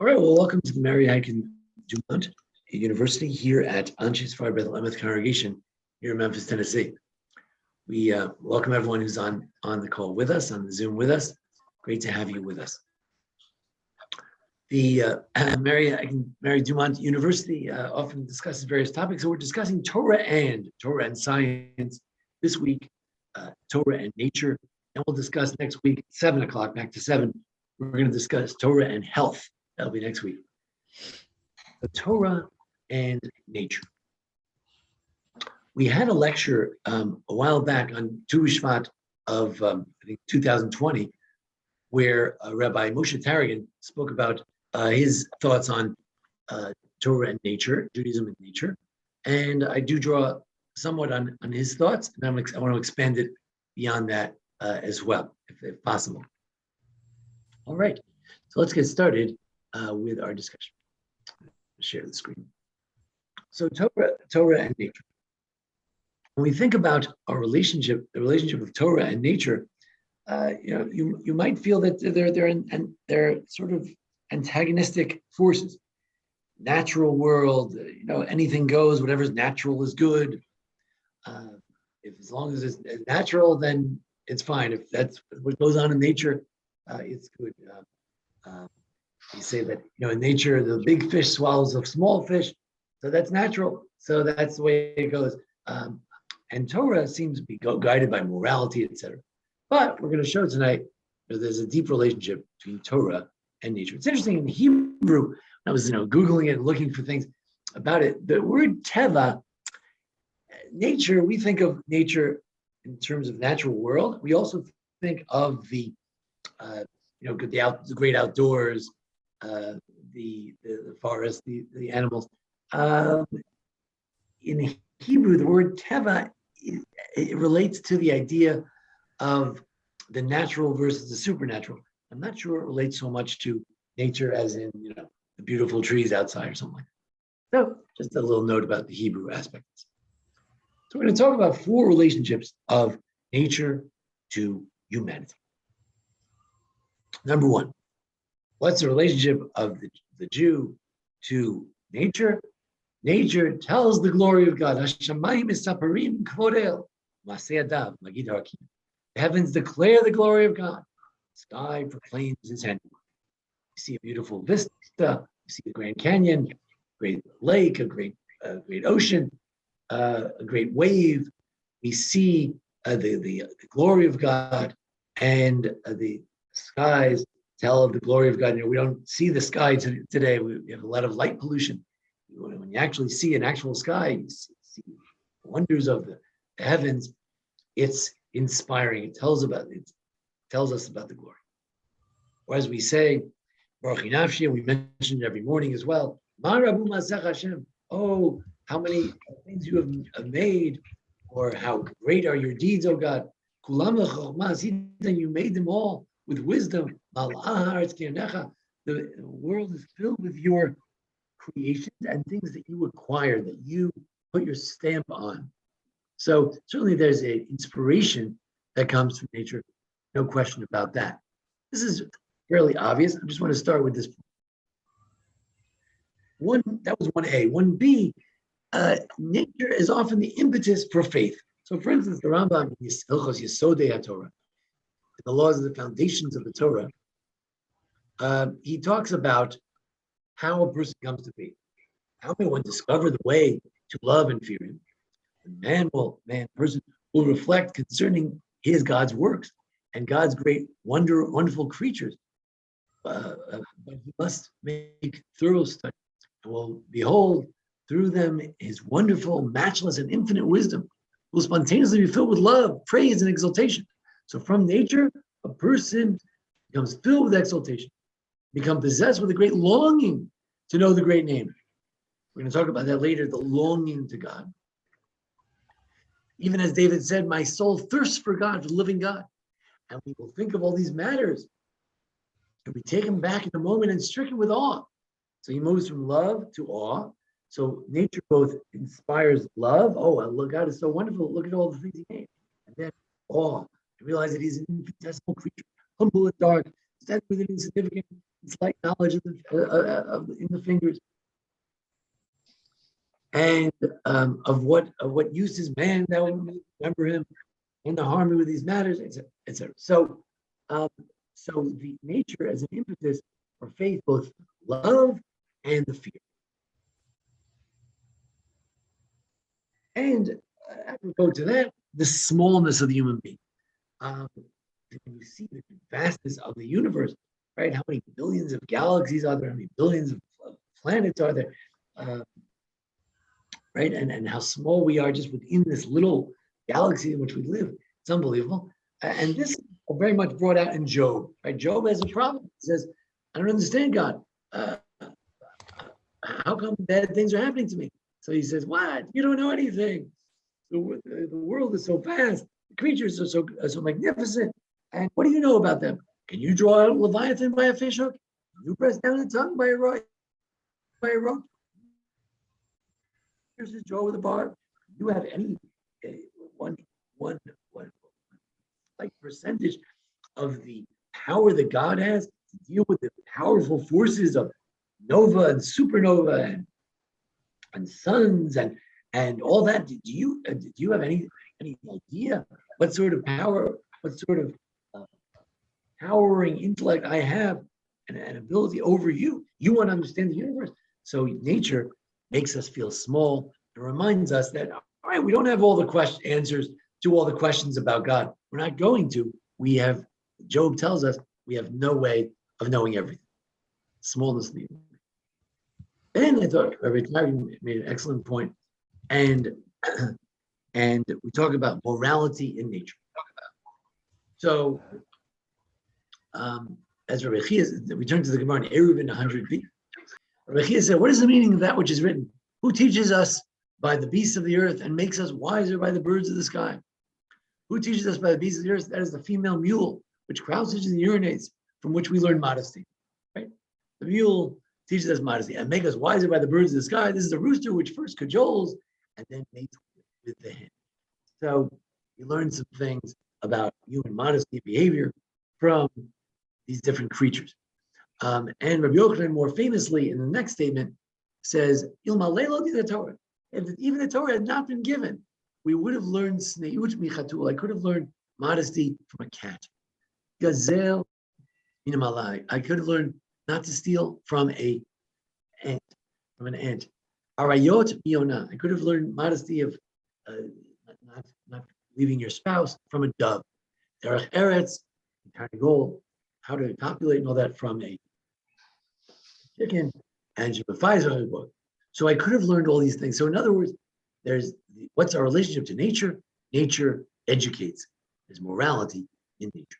All right, well, welcome to the MARY HYTKEN DUMONT University here at Untitled Chapter congregation here in Memphis, Tennessee. We welcome everyone who's on the call with us, on the Zoom with us. Great to have you with us. The MARY HYTKEN DUMONT University often discusses various topics, so we're discussing Torah and science this week, Torah and nature, and we'll discuss next week, 7 o'clock, back to 7, we're going to discuss Torah and health. That'll be next week. The Torah and nature. We had a lecture a while back on Tu B'Shvat of, I think, 2020, where Rabbi Moshe Tarragon spoke about his thoughts on Torah and nature, Judaism and nature. And I do draw somewhat on his thoughts, and I want to expand it beyond that as well, if possible. All right, so let's get started with our discussion. Share the screen. So Torah and nature. When we think about our relationship, the relationship of Torah and nature, you might feel that they're sort of antagonistic forces. Natural world, anything goes. Whatever's natural is good. If as long as it's natural, then it's fine. If that's what goes on in nature, it's good. You say that, in nature, the big fish swallows a small fish, so that's natural. So that's the way it goes. And Torah seems to be guided by morality, etc. But we're going to show tonight that there's a deep relationship between Torah and nature. It's interesting in Hebrew. When I was, Googling it and looking for things about it, the word teva, nature. We think of nature in terms of natural world. We also think of the great outdoors. The forest, the animals. In Hebrew, the word teva, it relates to the idea of the natural versus the supernatural. I'm not sure it relates so much to nature as in, the beautiful trees outside or something like that. So just a little note about the Hebrew aspects. So we're going to talk about 4 relationships of nature to humanity. Number 1. What's the relationship of the Jew to nature? Nature tells the glory of God. The heavens declare the glory of God. The sky proclaims his handiwork. You see a beautiful vista. You see the Grand Canyon, a great lake, a great ocean, a great wave. We see the glory of God, and the skies tell of the glory of God. We don't see the sky today. We have a lot of light pollution. When you actually see an actual sky, you see the wonders of the heavens. It's inspiring. It tells us about the glory. Or as we say, Borchi Nafshi, and we mention it every morning as well. Oh, how many things you have made, or how great are your deeds, oh God. You made them all with wisdom. The world is filled with your creations and things that you acquire, that you put your stamp on. So certainly there's an inspiration that comes from nature, no question about that. This is fairly obvious. I just want to start with this. That was 1A. 1B, nature is often the impetus for faith. So for instance, the Rambam Yesode Torah, the laws of the foundations of the Torah, he talks about how a person comes to faith. How may one discover the way to love and fear him? The person will reflect concerning God's works and God's great wonderful creatures. But he must make thorough study and will behold through them his wonderful, matchless, and infinite wisdom. Will spontaneously be filled with love, praise, and exaltation. So from nature, a person becomes filled with exaltation, become possessed with a great longing to know the great name. We're going to talk about that later, the longing to God. Even as David said, my soul thirsts for God, for the living God. And we will think of all these matters, and we take him back in a moment and stricken with awe. So he moves from love to awe. So nature both inspires love. Oh, look, God is so wonderful. Look at all the things he made. And then awe. To realize that he's an infinitesimal creature, humble and dark, stand with an insignificant, It's like knowledge in the fingers. And of what use is man that will remember him in the harmony with these matters, etc. So the nature as an impetus for faith, both love and the fear. And apropos to that, the smallness of the human being. When you see the vastness of the universe, right? How many billions of galaxies are there? How many billions of planets are there? Right? And how small we are just within this little galaxy in which we live. It's unbelievable. And this is very much brought out in Job. Right? Job has a problem. He says, I don't understand God. How come bad things are happening to me? So he says, what? You don't know anything. The world is so vast. The creatures are so magnificent. And what do you know about them? Can you draw out Leviathan by a fish hook? Can you press down a tongue by a rope? Here's his jaw with a bar. Do you have any one like percentage of the power that God has to deal with the powerful forces of nova and supernova and suns and all that? Do you have any idea what sort of power, what sort of powering intellect I have and ability over you? You want to understand the universe. So nature makes us feel small and reminds us that, all right, we don't have all the answers to all the questions about God. We're not going to. Job tells us, we have no way of knowing everything. Smallness of the universe. And I thought Rabbi Joel made an excellent point. And we talk about morality in nature. So, as Rabbi Chia, we turn to the Gemara in Eruvin 100b. Rabbi Chia said, what is the meaning of that which is written? Who teaches us by the beasts of the earth and makes us wiser by the birds of the sky? Who teaches us by the beasts of the earth? That is the female mule, which crouches and urinates, from which we learn modesty. Right? The mule teaches us modesty and make us wiser by the birds of the sky. This is the rooster which first cajoles and then mates with the hen. So you learn some things about human modesty behavior from these different creatures. And Rabbi Yochanan, more famously, in the next statement, says, Torah. If even the Torah had not been given, we would have learned I could have learned modesty from a cat. Gazelle, I could have learned not to steal from an ant. Arayot Yona, I could have learned modesty of not leaving your spouse from a dove. Derech Eretz, Targol, how to copulate and all that from a chicken, and book. So I could have learned all these things. So in other words, what's our relationship to nature? Nature educates. There's morality in nature.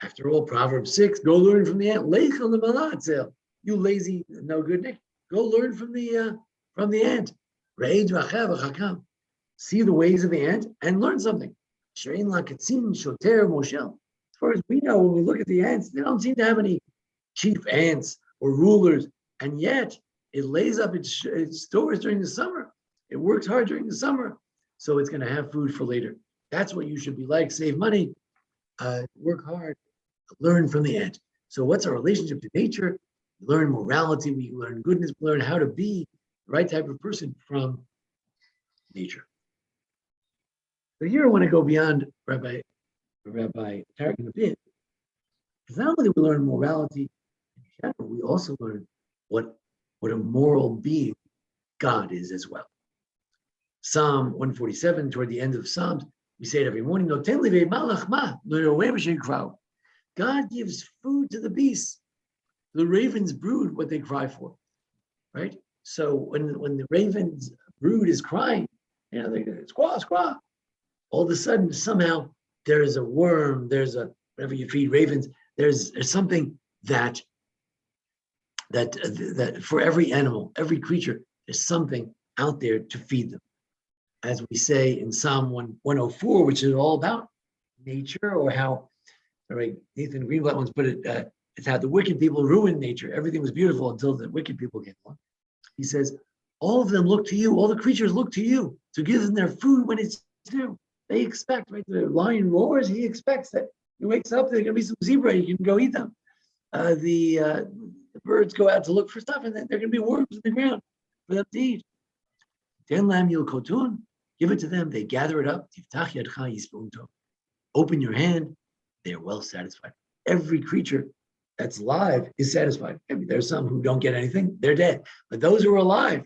After all, Proverbs 6, go learn from the ant. Lech on the malatzel. You lazy, no good Nick. Go learn from the ant. See the ways of the ant and learn something. As far as we know, when we look at the ants, they don't seem to have any chief ants or rulers, and yet it lays up its stores during the summer. It works hard during the summer, so it's going to have food for later. That's what you should be like. Save money, work hard, learn from the ant. So what's our relationship to nature? We learn morality, we learn goodness, we learn how to be the right type of person from nature. So here I want to go beyond Rabbi Targum a bit, because not only do we learn morality in general, we also learn what a moral being God is as well. Psalm 147, toward the end of Psalms, we say it every morning, God gives food to the beasts. The ravens brood what they cry for, right? So when the raven's brood is crying, they go, squaw, squaw. All of a sudden, somehow, there is a worm, whenever you feed ravens, there's something that for every animal, every creature, there's something out there to feed them. As we say in Psalm 104, which is all about nature, or how, right, Nathan Greenblatt once put it, it's how the wicked people ruin nature. Everything was beautiful until the wicked people came along. He says, all of them look to you, all the creatures look to you to give them their food when it's due. They expect, right? The lion roars, he expects that he wakes up, there's going to be some zebra, you can go eat them. the birds go out to look for stuff, and then there are going to be worms in the ground for them to eat. Den lam yil kotun, give it to them. They gather it up. Tiftach yadcha yisbun tov. Open your hand. They are well satisfied. Every creature that's alive is satisfied. I mean, there's some who don't get anything; they're dead. But those who are alive,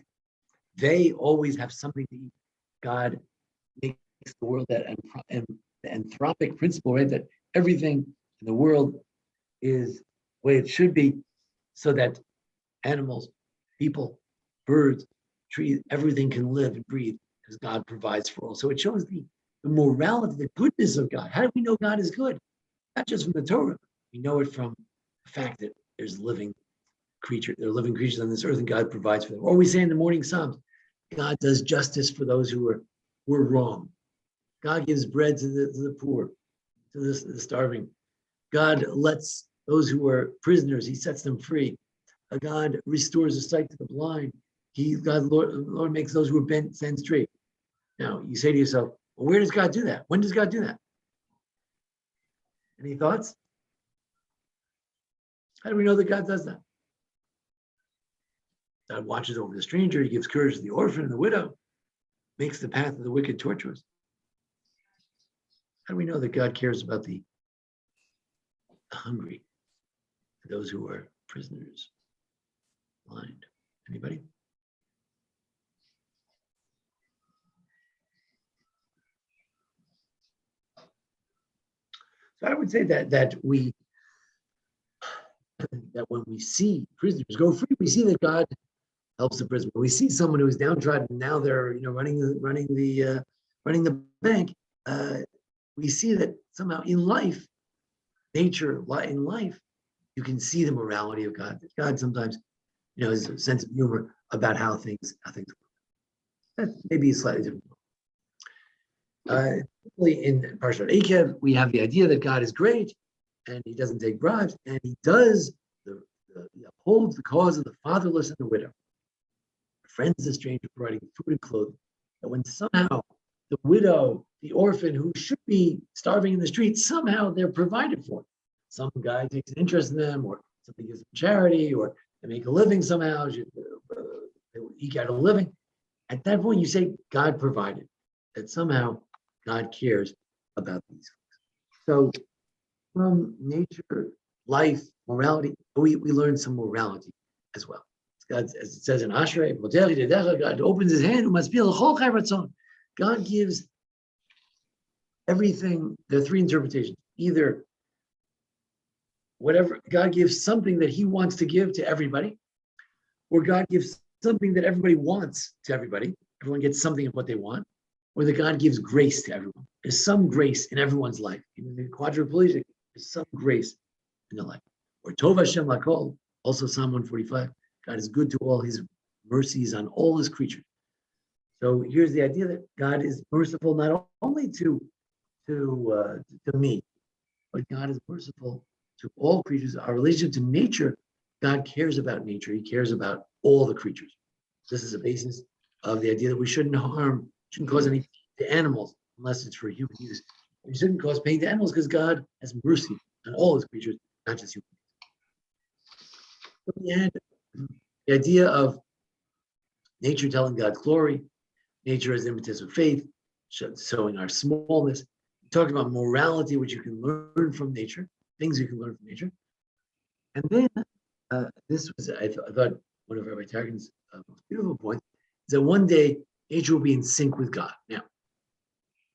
they always have something to eat. God makes the world that and the anthropic principle, right? That everything in the world is the way it should be, so that animals, people, birds, trees, everything can live and breathe because God provides for all. So it shows the morality, the goodness of God. How do we know God is good? Not just from the Torah. We know it from the fact that there are living creatures on this earth, and God provides for them. Or we say in the morning Psalms, God does justice for those who were wrong. God gives bread to the poor, to the starving. God lets those who are prisoners, he sets them free. God restores the sight to the blind. Lord makes those who are bent stand straight. Now, you say to yourself, well, where does God do that? When does God do that? Any thoughts? How do we know that God does that? God watches over the stranger. He gives courage to the orphan and the widow, makes the path of the wicked tortuous. How do we know that God cares about the hungry, those who are prisoners, blind? Anybody? So I would say that when we see prisoners go free, we see that God helps the prisoner. When we see someone who is downtrodden, now they're running the bank. We see that somehow in life, in life, you can see the morality of God. God sometimes, has a sense of humor about how things work. That maybe is slightly different. In Parashat Ekev, we have the idea that God is great and he doesn't take bribes, and he does he upholds the cause of the fatherless and the widow. Friends the stranger, providing food and clothing. That when somehow the widow, the orphan who should be starving in the streets, somehow they're provided for. Some guy takes an interest in them, or somebody gives them charity, or they make a living somehow, they eke out a living. At that point, you say, God provided, that somehow God cares about these things. So from nature, life, morality, we learn some morality as well. God, as it says in Ashrei, God opens his hand, God gives everything. There are three interpretations. Either whatever, God gives something that he wants to give to everybody, or God gives something that everybody wants to everybody. Everyone gets something of what they want, or that God gives grace to everyone. There's some grace in everyone's life. Even the quadriplegic, there's some grace in their life. Or Tov Hashem Lakol, also Psalm 145. God is good to all, his mercies on all his creatures. So here's the idea that God is merciful not only to me, but God is merciful to all creatures. Our relationship to nature, God cares about nature. He cares about all the creatures. This is the basis of the idea that we shouldn't cause any to animals unless it's for human use. We shouldn't cause pain to animals because God has mercy on all his creatures, not just human beings. So we had the idea of nature telling God's glory, nature as impetus of faith, showing our smallness. We talked about morality, which you can learn from nature, things you can learn from nature. And then this was, I thought, one of Rabbi Tarkin's most beautiful points, is that one day nature will be in sync with God. Now,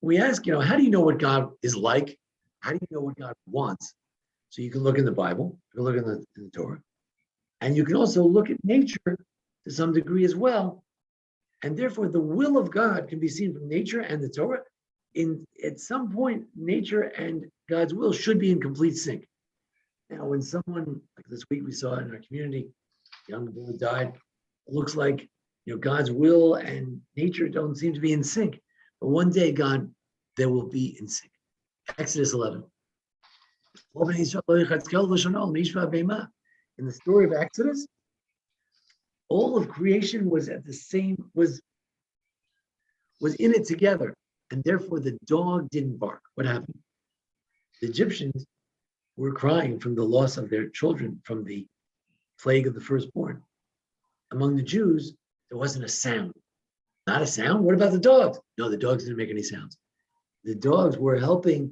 we ask, how do you know what God is like? How do you know what God wants? So you can look in the Bible, you can look in the Torah, and you can also look at nature to some degree as well. And therefore, the will of God can be seen from nature and the Torah. At some point, nature and God's will should be in complete sync. Now, when someone, like this week we saw in our community, a young boy died, it looks like God's will and nature don't seem to be in sync. But one day, they will be in sync. Exodus 11. In the story of Exodus, all of creation was in it together, and therefore the dog didn't bark. What happened? The Egyptians were crying from the loss of their children from the plague of the firstborn. Among the Jews, there wasn't a sound. Not a sound? What about the dogs? No, the dogs didn't make any sounds. The dogs were helping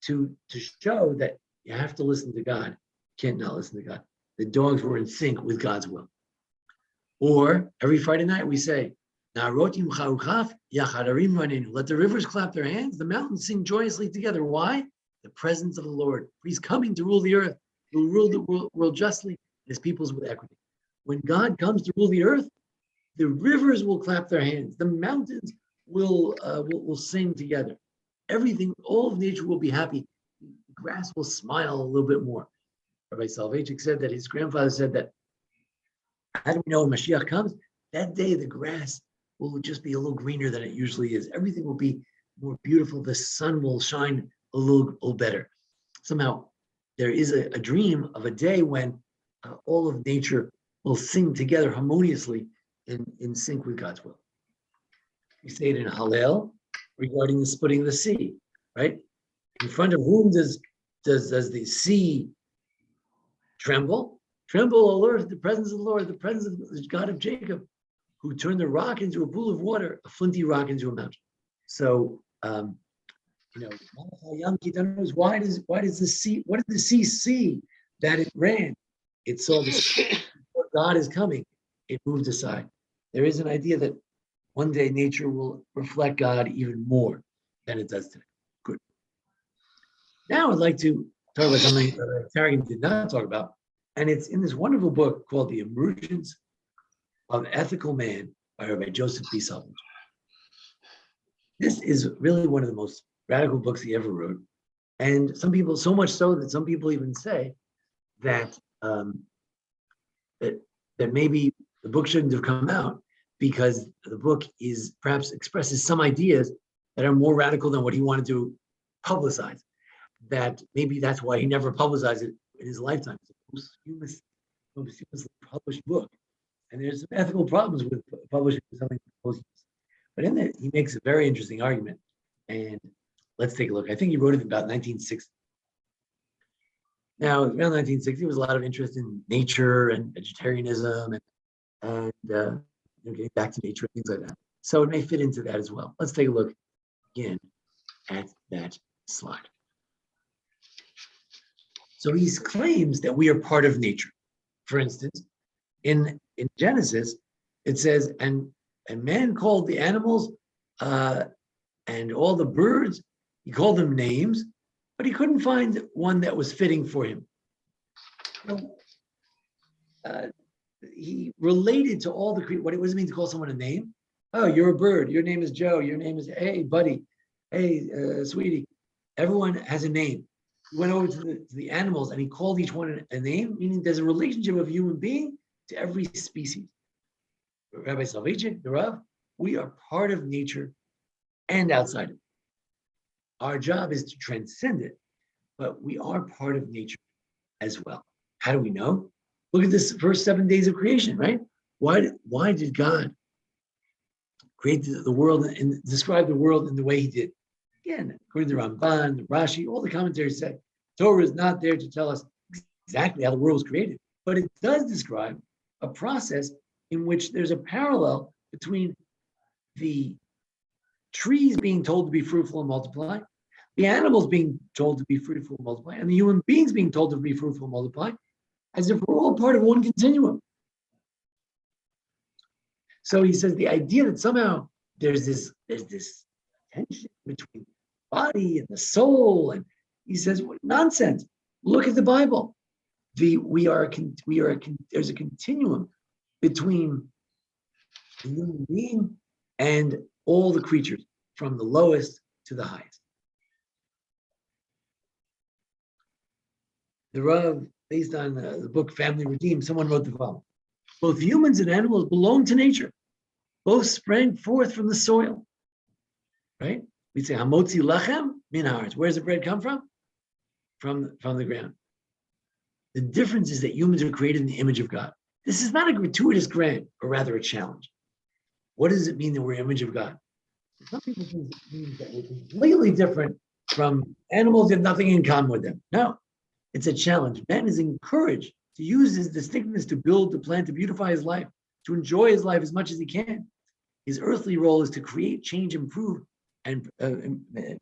to show that you have to listen to God. You can't not listen to God. The dogs were in sync with God's will. Or every Friday night we say, let the rivers clap their hands, the mountains sing joyously together. Why? The presence of the Lord. He's coming to rule the earth. He will rule the world justly, and his peoples with equity. When God comes to rule the earth, the rivers will clap their hands. The mountains will sing together. Everything, all of nature will be happy. The grass will smile a little bit more. Rabbi Soloveitchik said that his grandfather said that, how do we know when Mashiach comes? That day the grass will just be a little greener than it usually is. Everything will be more beautiful. The sun will shine a little better. Somehow there is a dream of a day when all of nature will sing together harmoniously in sync with God's will. We say it in Hallel regarding the splitting of the sea, right? In front of whom does the sea tremble? Tremble, alert, the presence of the Lord, the presence of the God of Jacob, who turned the rock into a pool of water, a flinty rock into a mountain. So, why does the sea? What did the sea see that it ran? It saw the God is coming. It moved aside. There is an idea that one day nature will reflect God even more than it does today. Good. Now I'd like to talk about something that Targum did not talk about, and it's in this wonderful book called The Emergence of Ethical Man by Rabbi Joseph B. Sullivan. This is really one of the most radical books he ever wrote. And some people, so much so that some people even say that that maybe the book shouldn't have come out because the book is perhaps expresses some ideas that are more radical than what he wanted to publicize. That maybe that's why he never publicized it in his lifetime. It's a posthumously published book. And there's some ethical problems with publishing something posthumous. But in there, he makes a very interesting argument. And let's take a look. I think he wrote it about 1960. Now, around 1960, there was a lot of interest in nature and vegetarianism and getting back to nature and things like that. So it may fit into that as well. Let's take a look again at that slide. So he claims that we are part of nature. For instance, in Genesis, it says, and man called the animals and all the birds, he called them names, but he couldn't find one that was fitting for him. So, he related to all the creatures. What does it mean to call someone a name? Oh, you're a bird. Your name is Joe. Your name is, hey, buddy. Hey, sweetie. Everyone has a name. He went over to the animals and he called each one a name, meaning there's a relationship of human being to every species. Rabbi Soloveitchik, the Rav, we are part of nature and outside it. Our job is to transcend it, but we are part of nature as well. How do we know? Look at this first 7 days of creation, right? Why did God create the world and describe the world in the way he did? Again, according to Rambam, Rashi, all the commentaries say Torah is not there to tell us exactly how the world was created, but it does describe a process in which there's a parallel between the trees being told to be fruitful and multiply, the animals being told to be fruitful and multiply, and the human beings being told to be fruitful and multiply, as if we're all part of one continuum. So he says the idea that somehow there's this tension between the body and the soul, and he says, what nonsense. Look at the Bible. There's a continuum between the human being and all the creatures, from the lowest to the highest. The Rav, based on the book Family Redeemed, someone wrote the following: both humans and animals belong to nature. Both sprang forth from the soil. Right? We say, Hamotzi lachem min haaretz. Where does the bread come from? From the ground. The difference is that humans are created in the image of God. This is not a gratuitous grant, but rather a challenge. What does it mean that we're image of God? Some people think it means that we're completely different from animals that have nothing in common with them. No. It's a challenge. Man is encouraged to use his distinctness to build, to plan, to beautify his life, to enjoy his life as much as he can. His earthly role is to create, change, improve, and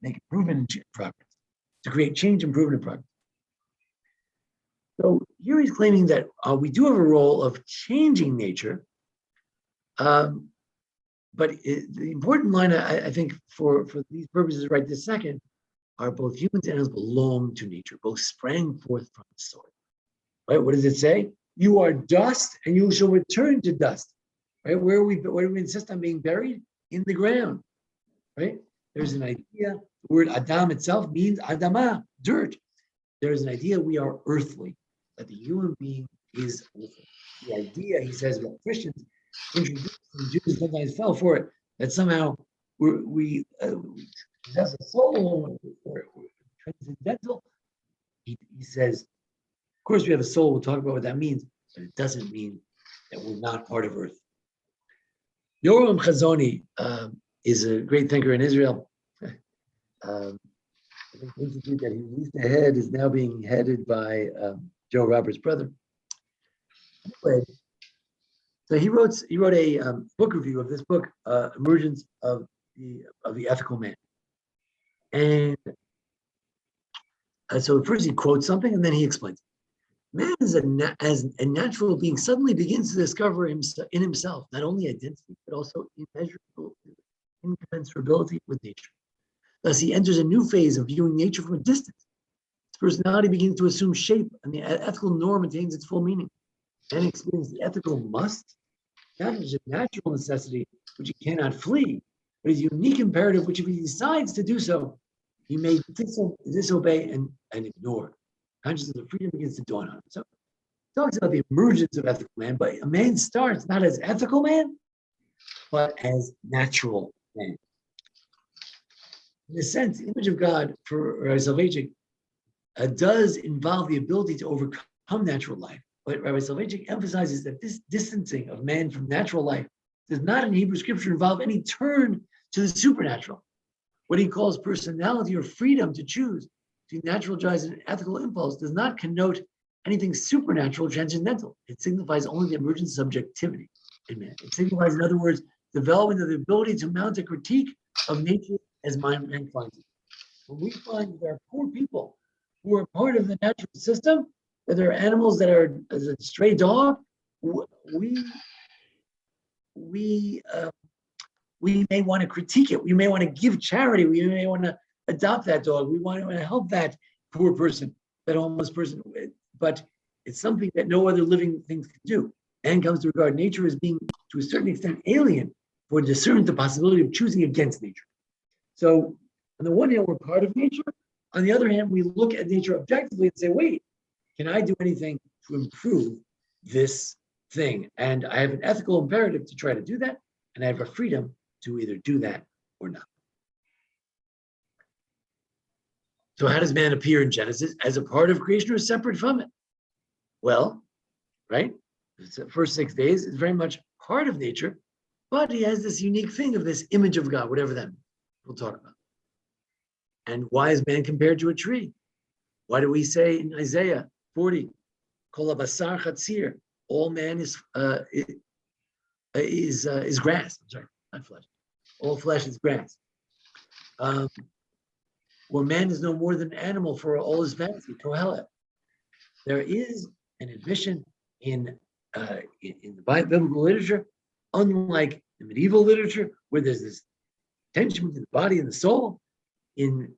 make improvement and progress. To create change, improvement, and progress. So here he's claiming that we do have a role of changing nature, but the important line, I think, for these purposes right this second, are both humans and animals belong to nature, both sprang forth from the soil. Right? What does it say? You are dust, and you shall return to dust. Right? Where do we insist on being buried? In the ground. Right? There's an idea. The word Adam itself means Adama, dirt. There's an idea we are earthly, that the human being is earthly. The idea, he says, about Christians introduced, and Jews sometimes fell for it, that somehow we possess a soul, or transcendental. He says, of course we have a soul, we'll talk about what that means, but it doesn't mean that we're not part of earth. Yoram Hazony is a great thinker in Israel. I think the institute that he used to head is now being headed by Joe Roberts' brother. Anyway, so he wrote a book review of this book, Emergence of the Ethical Man. And so first he quotes something and then he explains. Man as a natural being suddenly begins to discover in himself not only identity, but also immeasurable incommensurability with nature. Thus, he enters a new phase of viewing nature from a distance. His personality begins to assume shape, and the ethical norm attains its full meaning. Man experiences the ethical must, not as a natural necessity which he cannot flee, but as a unique imperative which, if he decides to do so, he may disobey and ignore. Consciousness of freedom begins to dawn on him. So he talks about the emergence of ethical man, but a man starts not as ethical man, but as natural man. In a sense, the image of God for Rabbi Soloveitchik does involve the ability to overcome natural life. But Rabbi Soloveitchik emphasizes that this distancing of man from natural life does not in Hebrew scripture involve any turn to the supernatural. What he calls personality or freedom to choose to naturalize an ethical impulse does not connote anything supernatural or transcendental. It signifies only the emergent subjectivity in man. It signifies, in other words, development of the ability to mount a critique of nature as man finds it. When we find that there are poor people who are part of the natural system, that there are animals that are as a stray dog, we may want to critique it. We may want to give charity. We may want to adopt that dog. We want to help that poor person, that homeless person. But it's something that no other living thing can do. Man comes to regard nature as being, to a certain extent, alien for discern the possibility of choosing against nature. So on the one hand, we're part of nature. On the other hand, we look at nature objectively and say, wait, can I do anything to improve this thing? And I have an ethical imperative to try to do that, and I have a freedom to either do that or not. So how does man appear in Genesis? As a part of creation or separate from it? Well, right? The first 6 days is very much part of nature, but he has this unique thing of this image of God, whatever that means. We'll talk about. And why is man compared to a tree? Why do we say in Isaiah 40, Kol habasar chatzir, all man is grass. I'm sorry, not flesh. All flesh is grass. Where man is no more than an animal for all his fancy, Kohelet. There is an admission in the biblical literature, unlike the medieval literature, where there's this tension between the body and the soul. In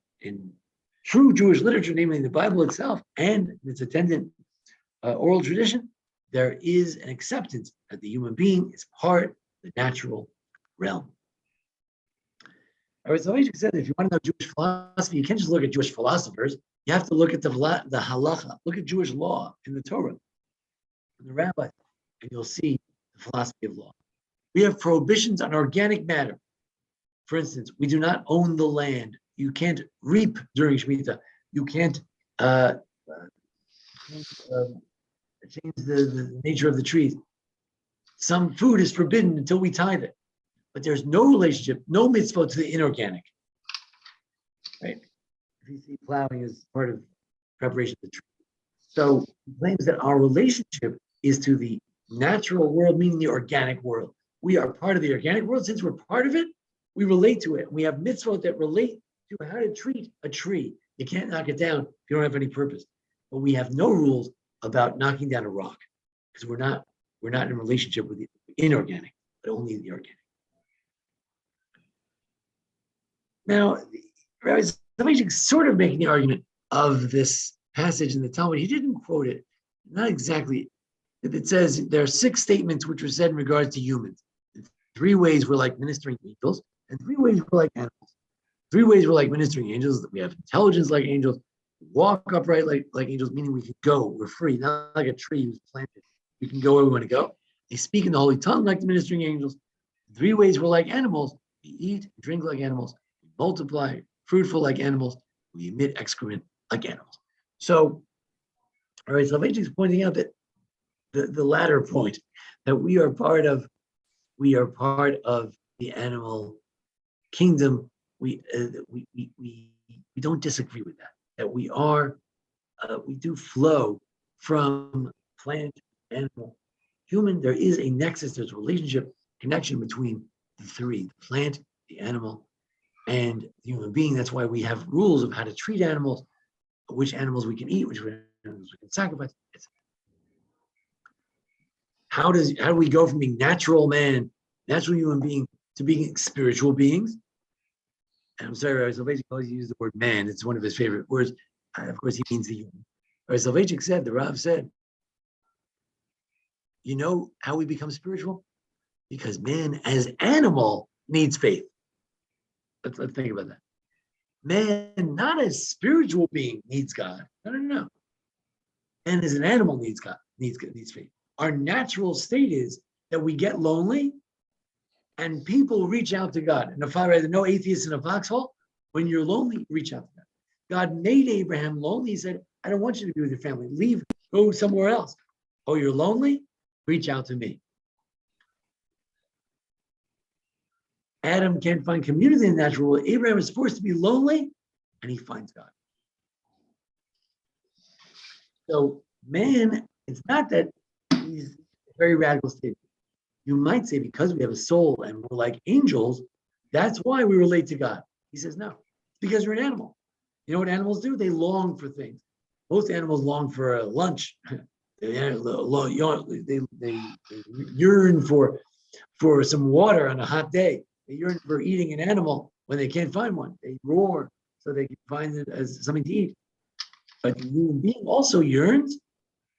true Jewish literature, namely the Bible itself and its attendant oral tradition, there is an acceptance that the human being is part of the natural realm. All right, so I said, if you want to know Jewish philosophy, you can't just look at Jewish philosophers. You have to look at the Halacha, look at Jewish law in the Torah, in the rabbis, and you'll see the philosophy of law. We have prohibitions on organic matter. For instance, we do not own the land. You can't reap during Shemitah. You can't change the nature of the trees. Some food is forbidden until we tithe it. But there's no relationship, no mitzvah to the inorganic. Right? If you see plowing as part of preparation of the tree. So he claims that our relationship is to the natural world, meaning the organic world. We are part of the organic world. Since we're part of it, we relate to it. We have mitzvot that relate to how to treat a tree. You can't knock it down if you don't have any purpose. But we have no rules about knocking down a rock because we're not in a relationship with the inorganic, but only the organic. Now, Rabbi Soloveitchik sort of making the argument of this passage in the Talmud. He didn't quote it, not exactly. It says there are 6 statements which were said in regards to humans. In 3 ways we're like ministering angels, and 3 ways we're like animals. 3 ways we're like ministering angels, that we have intelligence like angels, walk upright like angels, meaning we can go, we're free, not like a tree who's planted. We can go where we want to go. They speak in the holy tongue like the ministering angels. 3 ways we're like animals. We eat, drink like animals, we multiply, fruitful like animals, we emit excrement like animals. So, all right, Soloveitchik is pointing out that the latter point, that we are part of the animal kingdom. We don't disagree with that. That we do flow from plant, animal, human. There is a nexus. There's a relationship, connection between the 3: the plant, the animal, and the human being. That's why we have rules of how to treat animals, which animals we can eat, which animals we can sacrifice. How do we go from being natural man, natural human being, to being spiritual beings? And I'm sorry, Rabbi Soloveitchik always uses the word man. It's one of his favorite words. Of course, he means the human. Rabbi Soloveitchik said, the Rav said, you know how we become spiritual? Because man, as animal, needs faith. Let's think about that. Man, not as spiritual being, needs God. No. Man, as an animal, needs God, needs faith. Our natural state is that we get lonely and people reach out to God. And if I rather no atheists in a foxhole, when you're lonely, reach out to God. God made Abraham lonely. He said, I don't want you to be with your family. Leave, go somewhere else. Oh, you're lonely? Reach out to me. Adam can't find community in the natural world. Abraham is forced to be lonely, and he finds God. So man, it's not that he's a very radical statement. You might say because we have a soul and we're like angels, that's why we relate to God. He says no, it's because you're an animal. You know what animals do? They long for things. Most animals long for a lunch. They yearn for some water on a hot day. They yearn for eating an animal when they can't find one. They roar so they can find it as something to eat. But the human being also yearns,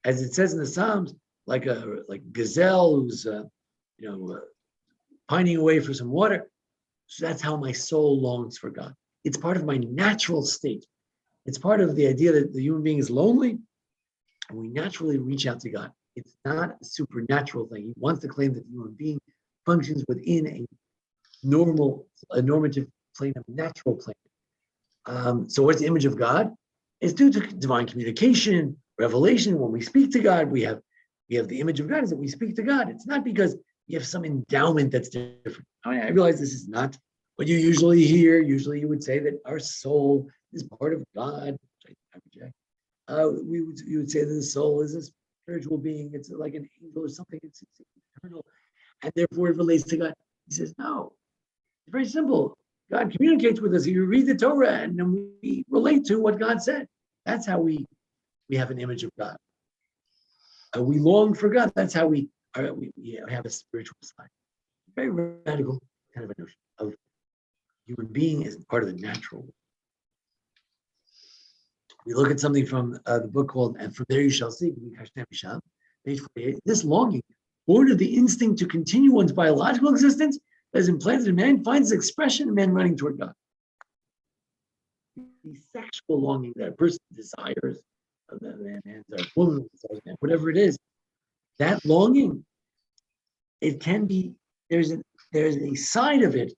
as it says in the Psalms, like a gazelle who's pining away for some water. So that's how my soul longs for God. It's part of my natural state. It's part of the idea that the human being is lonely, and we naturally reach out to God. It's not a supernatural thing. He wants to claim that the human being functions within a normative plane, of natural plane. So what's the image of God? It's due to divine communication, revelation. When we speak to God, we have the image of God is that we speak to God. It's not because you have some endowment that's different. I mean, I realize this is not what you usually hear. Usually you would say that our soul is part of God, which I reject. You would say that the soul is a spiritual being. It's like an angel or something. It's eternal, and therefore it relates to God. He says, no, it's very simple. God communicates with us. You read the Torah, and then we relate to what God said. That's how we have an image of God. We long for God. That's how we have a spiritual side. Very radical kind of a notion of human being as part of the natural world. We look at something from the book called "And From There You Shall See," page 48. This longing, born of the instinct to continue one's biological existence, that is implanted in man, finds expression in man running toward God. The sexual longing that a person desires, man desires woman, desires man, whatever it is, that longing, it can be, there's a side of it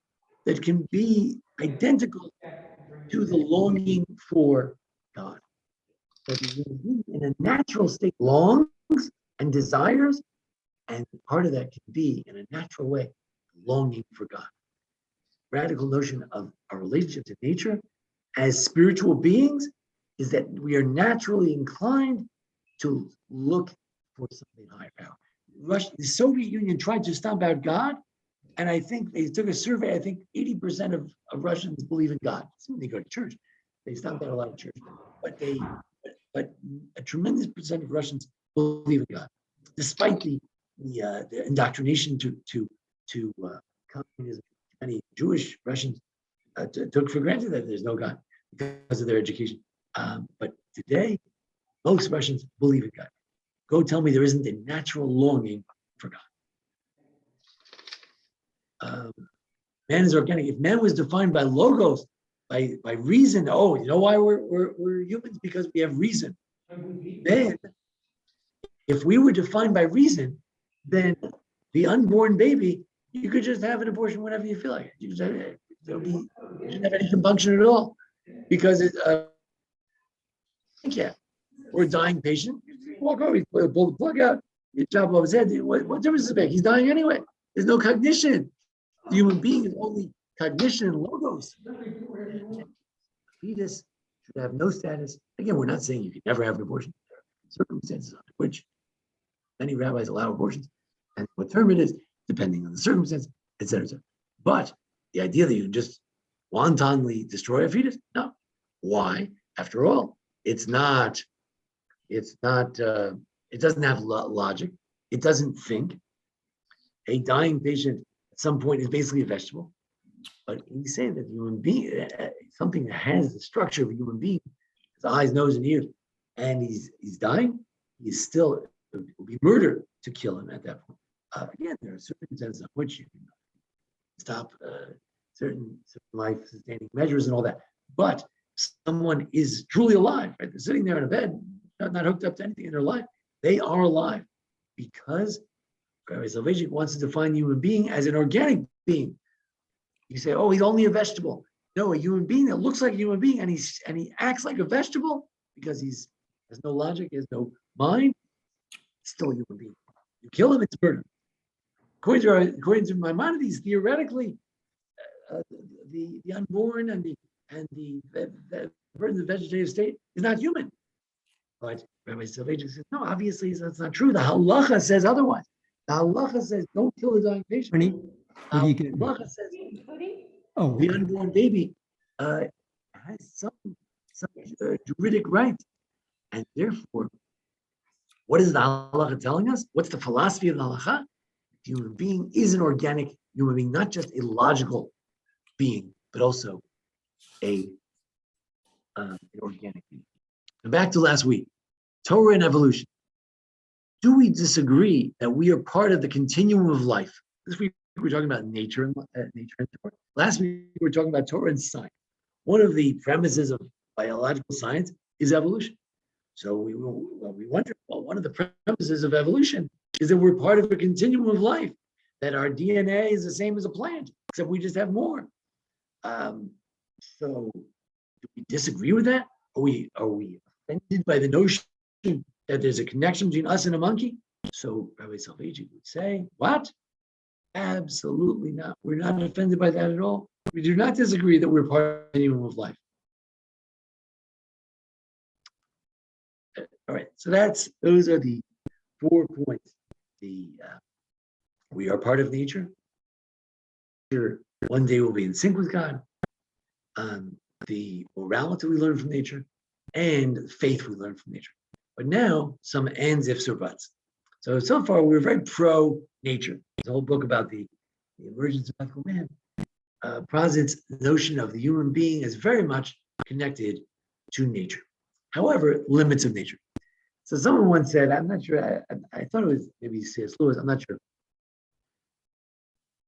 that can be identical to the longing for God. That the human being in a natural state longs and desires, and part of that can be, in a natural way, longing for God. Radical notion of our relationship to nature as spiritual beings is that we are naturally inclined to look for something higher power. The Soviet Union tried to stomp out God, and I think they took a survey. I think 80% of Russians believe in God. They go to church. They stomped out a lot of church, but a tremendous percent of Russians believe in God, despite the indoctrination to communism. Many Jewish Russians took for granted that there's no God because of their education. But today, most Russians believe in God. Go tell me there isn't a natural longing for God. Man is organic. If man was defined by logos, by reason, you know why we're humans? Because we have reason. Then, if we were defined by reason, then the unborn baby, you could just have an abortion whenever you feel like it. You shouldn't have any compunction at all, because it's or a dying patient. You walk over, you pull the plug out, you chop off his head. What difference does it make? He's dying anyway. There's no cognition. The human being is only cognition and logos. Fetus should have no status. Again, we're not saying you can never have an abortion. There are circumstances under which many rabbis allow abortions, and what term it is, depending on the circumstance, etc. But the idea that you can just wantonly destroy a fetus, no. Why? After all, it doesn't have logic. It doesn't think. A dying patient at some point is basically a vegetable. But we say that human being, something that has the structure of a human being, his eyes, nose, and ears, and he's dying, he's still, it would be murder to kill him at that point. Again, there are circumstances on which you can stop certain life-sustaining measures and all that. But someone is truly alive, right? They're sitting there in a bed, not hooked up to anything in their life. They are alive because Rabbi Soloveitchik wants to define the human being as an organic being. You say, he's only a vegetable. No, a human being that looks like a human being and he acts like a vegetable because he has no logic, he has no mind. It's still a human being. You kill him, it's murder. According to Maimonides, theoretically, the unborn and the person in the vegetative state is not human. But Rabbi Soloveitchik says, no, obviously that's not true. The Halacha says otherwise. The Halacha says, don't kill the dying patient. The Halacha says, the unborn baby has some juridic right. And therefore, what is the Halacha telling us? What's the philosophy of the Halacha? The human being is an organic human being, not just a logical being, but also an organic being. And back to last week, Torah and evolution. Do we disagree that we are part of the continuum of life? This week we were talking about nature and Torah. Last week we were talking about Torah and science. One of the premises of biological science is evolution. So we wonder, one of the premises of evolution is that we're part of a continuum of life, that our DNA is the same as a plant, except we just have more. So do we disagree with that? Are we offended by the notion that there's a connection between us and a monkey? So Rabbi Soloveitchik would say, what? Absolutely not. We're not offended by that at all. We do not disagree that we're part of the continuum of life. All right, so those are the 4 points. We are part of nature. One day we'll be in sync with God. The morality we learn from nature, and faith we learn from nature. But now, some ands, ifs, or buts. So far, we're very pro-nature. There's a whole book about the emergence of ethical man. Posits the notion of the human being as very much connected to nature. However, limits of nature. So someone once said, I'm not sure, I thought it was maybe C.S. Lewis, I'm not sure.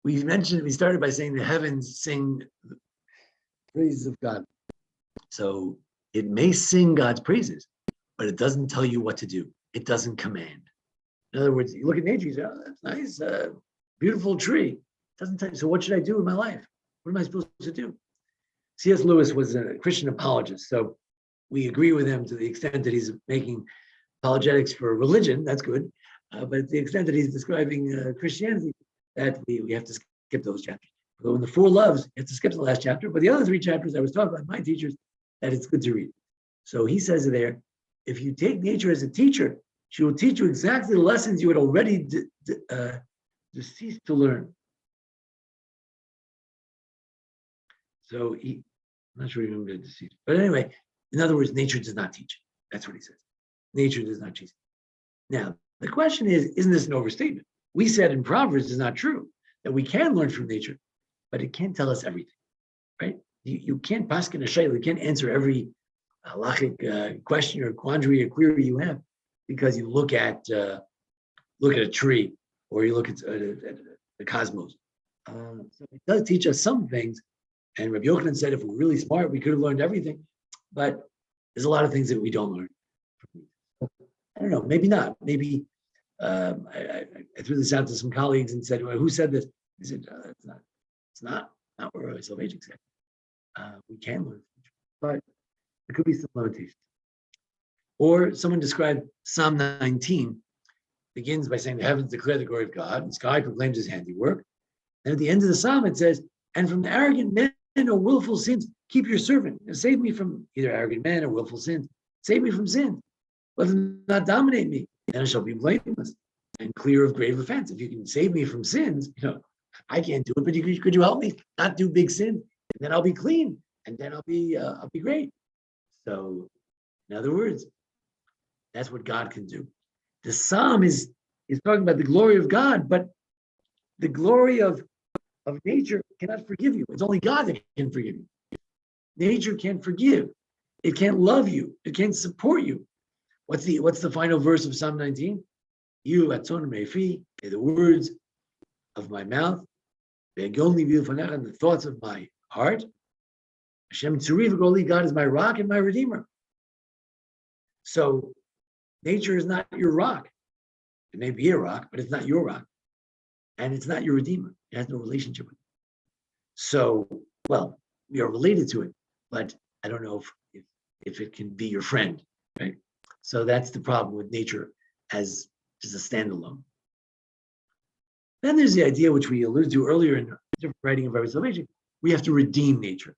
We started by saying the heavens sing the praises of God. So it may sing God's praises, but it doesn't tell you what to do. It doesn't command. In other words, you look at nature, you say, that's nice, beautiful tree. It doesn't tell you, so what should I do in my life? What am I supposed to do? C.S. Lewis was a Christian apologist, so we agree with him to the extent that he's making apologetics for religion, that's good. But to the extent that he's describing Christianity, that we have to skip those chapters. So in the 4 loves, you have to skip the last chapter, but the other 3 chapters I was taught by my teachers that it's good to read. So he says there, if you take nature as a teacher, She will teach you exactly the lessons you had already ceased to learn. So I'm not sure you're going to deceive. But anyway, in other words, nature does not teach. That's what he says. Nature does not teach. Now, the question is, isn't this an overstatement? We said in Proverbs is not true, that we can learn from nature, but it can't tell us everything, right? You can't paskin a shayla, you can't answer every halachic question or quandary or query you have because you look at a tree or you look at the cosmos. So it does teach us some things. And Rabbi Yochanan said, if we're really smart, we could have learned everything. But there's a lot of things that we don't learn. I don't know, maybe not. Maybe I threw this out to some colleagues and said, well, who said this? He said, it's not what Rabbi Soloveitchik said. We can learn, but there could be some limitations. Or someone described Psalm 19, begins by saying the heavens declare the glory of God, and the sky proclaims his handiwork. And at the end of the psalm, it says, and from the arrogant men or willful sins, keep your servant, and save me from either arrogant men or willful sins. Save me from sin. Let them not dominate me, then I shall be blameless and clear of grave offense. If you can save me from sins, I can't do it, but could you help me not do big sin? And then I'll be clean, and then I'll be great. So, in other words, that's what God can do. The psalm is talking about the glory of God, but the glory of nature cannot forgive you. It's only God that can forgive you. Nature can't forgive. It can't love you. It can't support you. What's the final verse of Psalm 19? You, atzon mefi, the words of my mouth, and the thoughts of my heart. Hashem tzuriv goli, God is my rock and my redeemer. So nature is not your rock. It may be a rock, but it's not your rock. And it's not your redeemer. It has no relationship with it. So, well, we are related to it, but I don't know if it can be your friend, right? So that's the problem with nature as just a standalone. Then there's the idea which we alluded to earlier in different writing of Rabbi Soloveitchik, we have to redeem nature,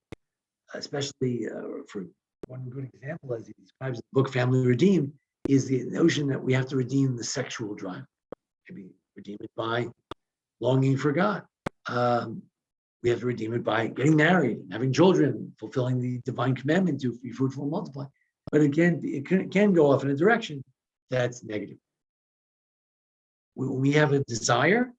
especially for one good example, as he describes in the book Family Redeemed, is the notion that we have to redeem the sexual drive. Maybe redeem it by longing for God. We have to redeem it by getting married, having children, fulfilling the divine commandment to be fruitful and multiply. But again, it can go off in a direction that's negative. When we have a desire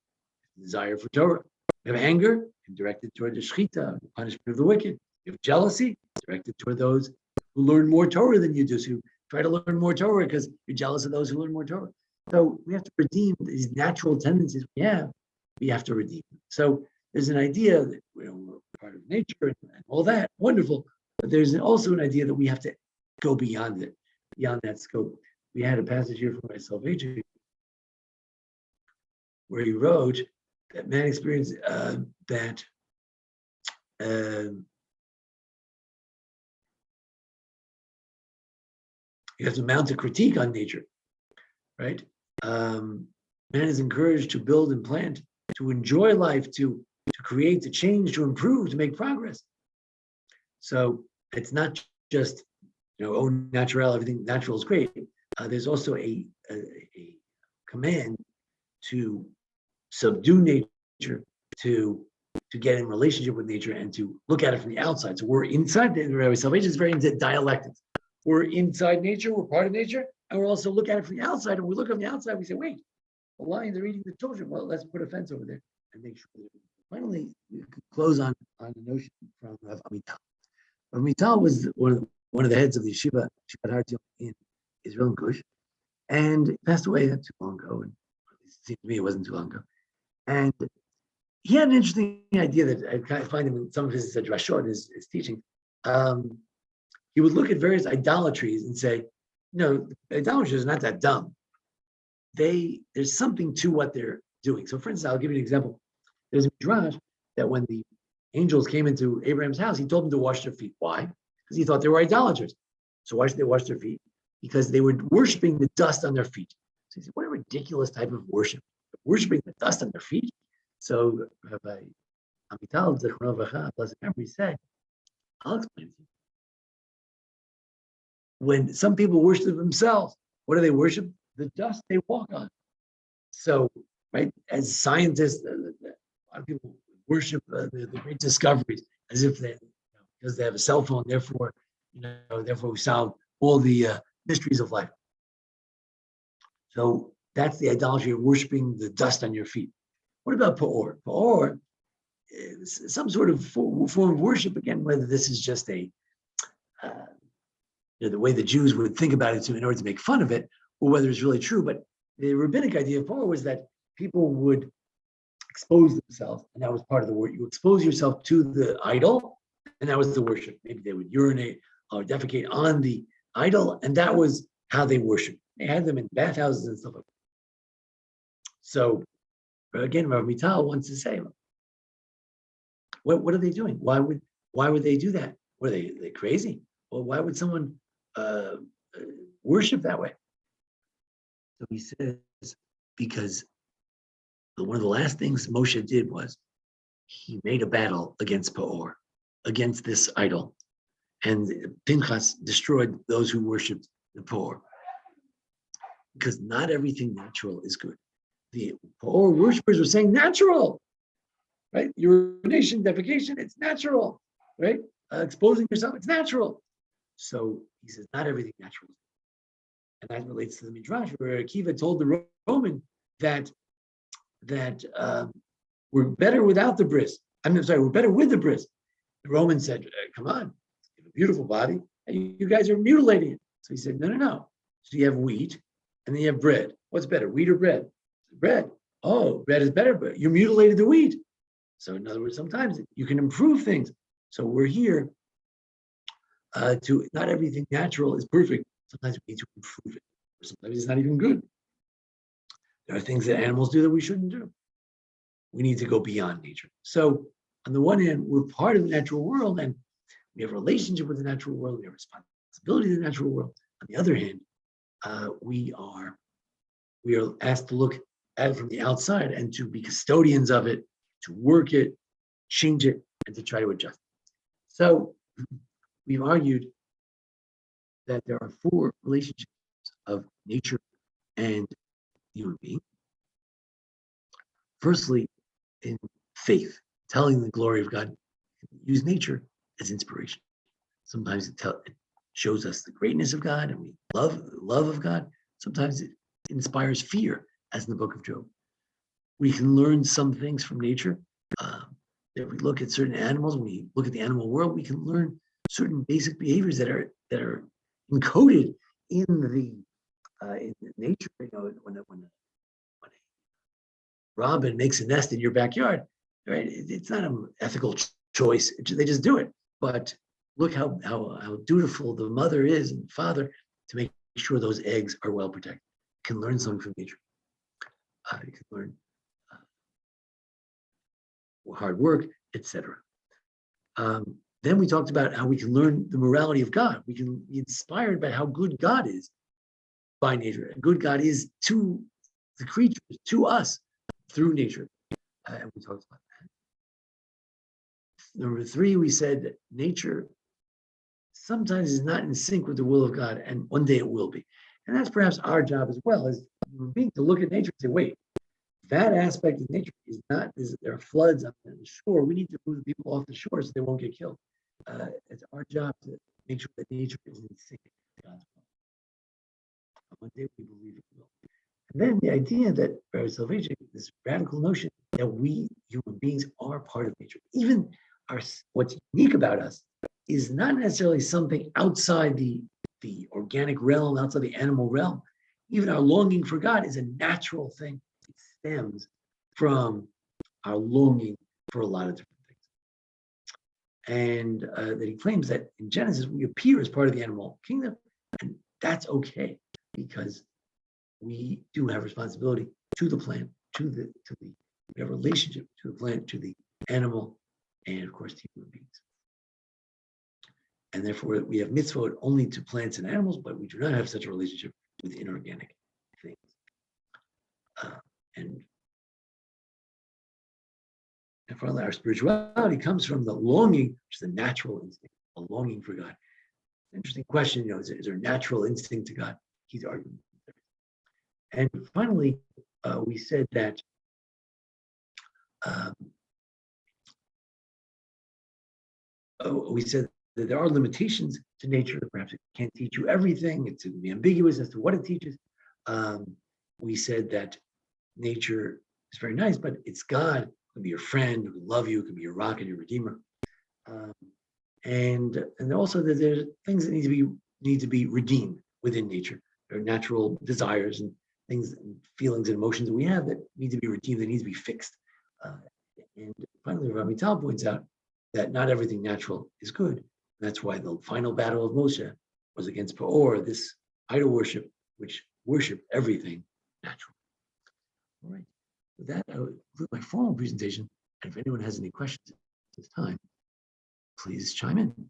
for Torah. We have anger, directed toward the shechita, the punishment of the wicked. We have jealousy, directed toward those who learn more Torah than you do. So you try to learn more Torah because you're jealous of those who learn more Torah. So we have to redeem these natural tendencies we have. We have to redeem them. So there's an idea that we're part of nature and all that, wonderful. But there's also an idea that we have to go beyond it, beyond that scope. We had a passage here from my Soloveitchik where he wrote that man experienced that you have to mount a critique on nature, right? Man is encouraged to build and plant, to enjoy life, to create, to change, to improve, to make progress. So it's not just, oh, natural, everything natural is great. There's also a command to subdue nature, to get in relationship with nature and to look at it from the outside. So we're inside the Rabbi Salvation is very into dialectics. We're inside nature, we're part of nature, and we're also look at it from the outside. And we look on the outside, we say, wait, the lions are eating the children. Well, let's put a fence over there and make sure. Finally, we could close on the notion from Rav Amital. Rav Amital was one of the heads of the yeshiva Hartzion in Israel and Gush, and passed away not too long ago. And it seemed to me it wasn't too long ago. And he had an interesting idea that I kind of find him in some of his drashot, his teaching. He would look at various idolatries and say, idolatry is not that dumb. There's something to what they're doing. So for instance, I'll give you an example. There's a midrash that when the angels came into Abraham's house, he told them to wash their feet. Why? Because he thought they were idolaters. So why should they wash their feet? Because they were worshiping the dust on their feet. So he said, what a ridiculous type of worship. Worshiping the dust on their feet. So Rabbi Amital, Zechron Vacha, blessed memory, said, I'll explain to you. When some people worship themselves, what do they worship? the dust they walk on. So, right, as scientists, a lot of people worship the great discoveries as if they, because they have a cell phone, therefore, therefore we solve all the mysteries of life. So that's the idolatry of worshiping the dust on your feet. What about Pa'or? Pa'or is some sort of form of worship, again, whether this is just the way the Jews would think about it in order to make fun of it, or whether it's really true. But the rabbinic idea of Pa'or was that people would expose themselves, and that was part of the worship. You expose yourself to the idol, and that was the worship. Maybe they would urinate or defecate on the idol, and that was how they worshiped. They had them in bathhouses and stuff like that. So, again, Rabbi Mital wants to say, what are they doing? Why would they do that? Were they crazy? Well, why would someone worship that way? So he says, because one of the last things Moshe did was he made a battle against Pa'or, against this idol. And Pinchas destroyed those who worshipped the Pa'or. Because not everything natural is good. The Pa'or worshippers were saying natural, right? Urination, defecation, it's natural, right? Exposing yourself, it's natural. So he says, not everything natural. And that relates to the Midrash, where Akiva told the Roman that we're better without the bris. We're better with the bris. The Roman said, come on, you have a beautiful body, and you guys are mutilating it. So he said, no. So you have wheat, and then you have bread. What's better, wheat or bread? Bread. Oh, bread is better, but you mutilated the wheat. So in other words, sometimes you can improve things. So we're here to, not everything natural is perfect. Sometimes we need to improve it. Sometimes it's not even good. There are things that animals do that we shouldn't do. We need to go beyond nature. So on the one hand, we're part of the natural world, and we have a relationship with the natural world. We have responsibility to the natural world. On the other hand, we are asked to look at it from the outside and to be custodians of it, to work it, change it, and to try to adjust it. So we've argued that there are 4 relationships of nature and human being. Firstly, in faith, telling the glory of God, use nature as inspiration. Sometimes it shows us the greatness of God, and we love the love of God. Sometimes it inspires fear, as in the book of Job. We can learn some things from nature. If we look at certain animals, when we look at the animal world, we can learn certain basic behaviors that are encoded in nature. When a robin makes a nest in your backyard, right? It's not an ethical choice. They just do it. But look how dutiful the mother is and father to make sure those eggs are well protected. You can learn something from nature. You can learn hard work, etc. Then we talked about how we can learn the morality of God. We can be inspired by how good God is by nature. And good God is to the creatures, to us, through nature. And we talked about that. Number 3, we said that nature sometimes is not in sync with the will of God, and one day it will be. And that's perhaps our job as well, as human beings, to look at nature and say, wait, that aspect of nature is not, there are floods on the shore. We need to move the people off the shore so they won't get killed. It's our job to make sure that nature is in sync with God's will. One day we believe it will. And then the idea that salvation, this radical notion that we human beings are part of nature. Even what's unique about us is not necessarily something outside the organic realm, outside the animal realm. Even our longing for God is a natural thing. It stems from our longing for a lot of different things. And that he claims that in Genesis, we appear as part of the animal kingdom, and that's okay, because we do have responsibility to the plant, we have a relationship to the plant, to the animal, and of course to human beings. And therefore we have mitzvot only to plants and animals, but we do not have such a relationship with inorganic things. And finally, our spirituality comes from the longing, which is the natural instinct, a longing for God. Interesting question, is there a natural instinct to God? He's arguing. And finally, we said that there are limitations to nature. Perhaps it can't teach you everything. It's going to be ambiguous as to what it teaches. We said that nature is very nice, but it's God. It can be your friend, who can love you, it can be your rock and your redeemer. And also that there are things that need to be redeemed within nature. There are natural desires and things, and feelings and emotions that we have that need to be redeemed, that need to be fixed. And finally, Rabbi Tal points out that not everything natural is good. That's why the final battle of Moshe was against Peor, this idol worship, which worshiped everything natural. All right. With that, I will conclude my formal presentation. And if anyone has any questions at this time, please chime in.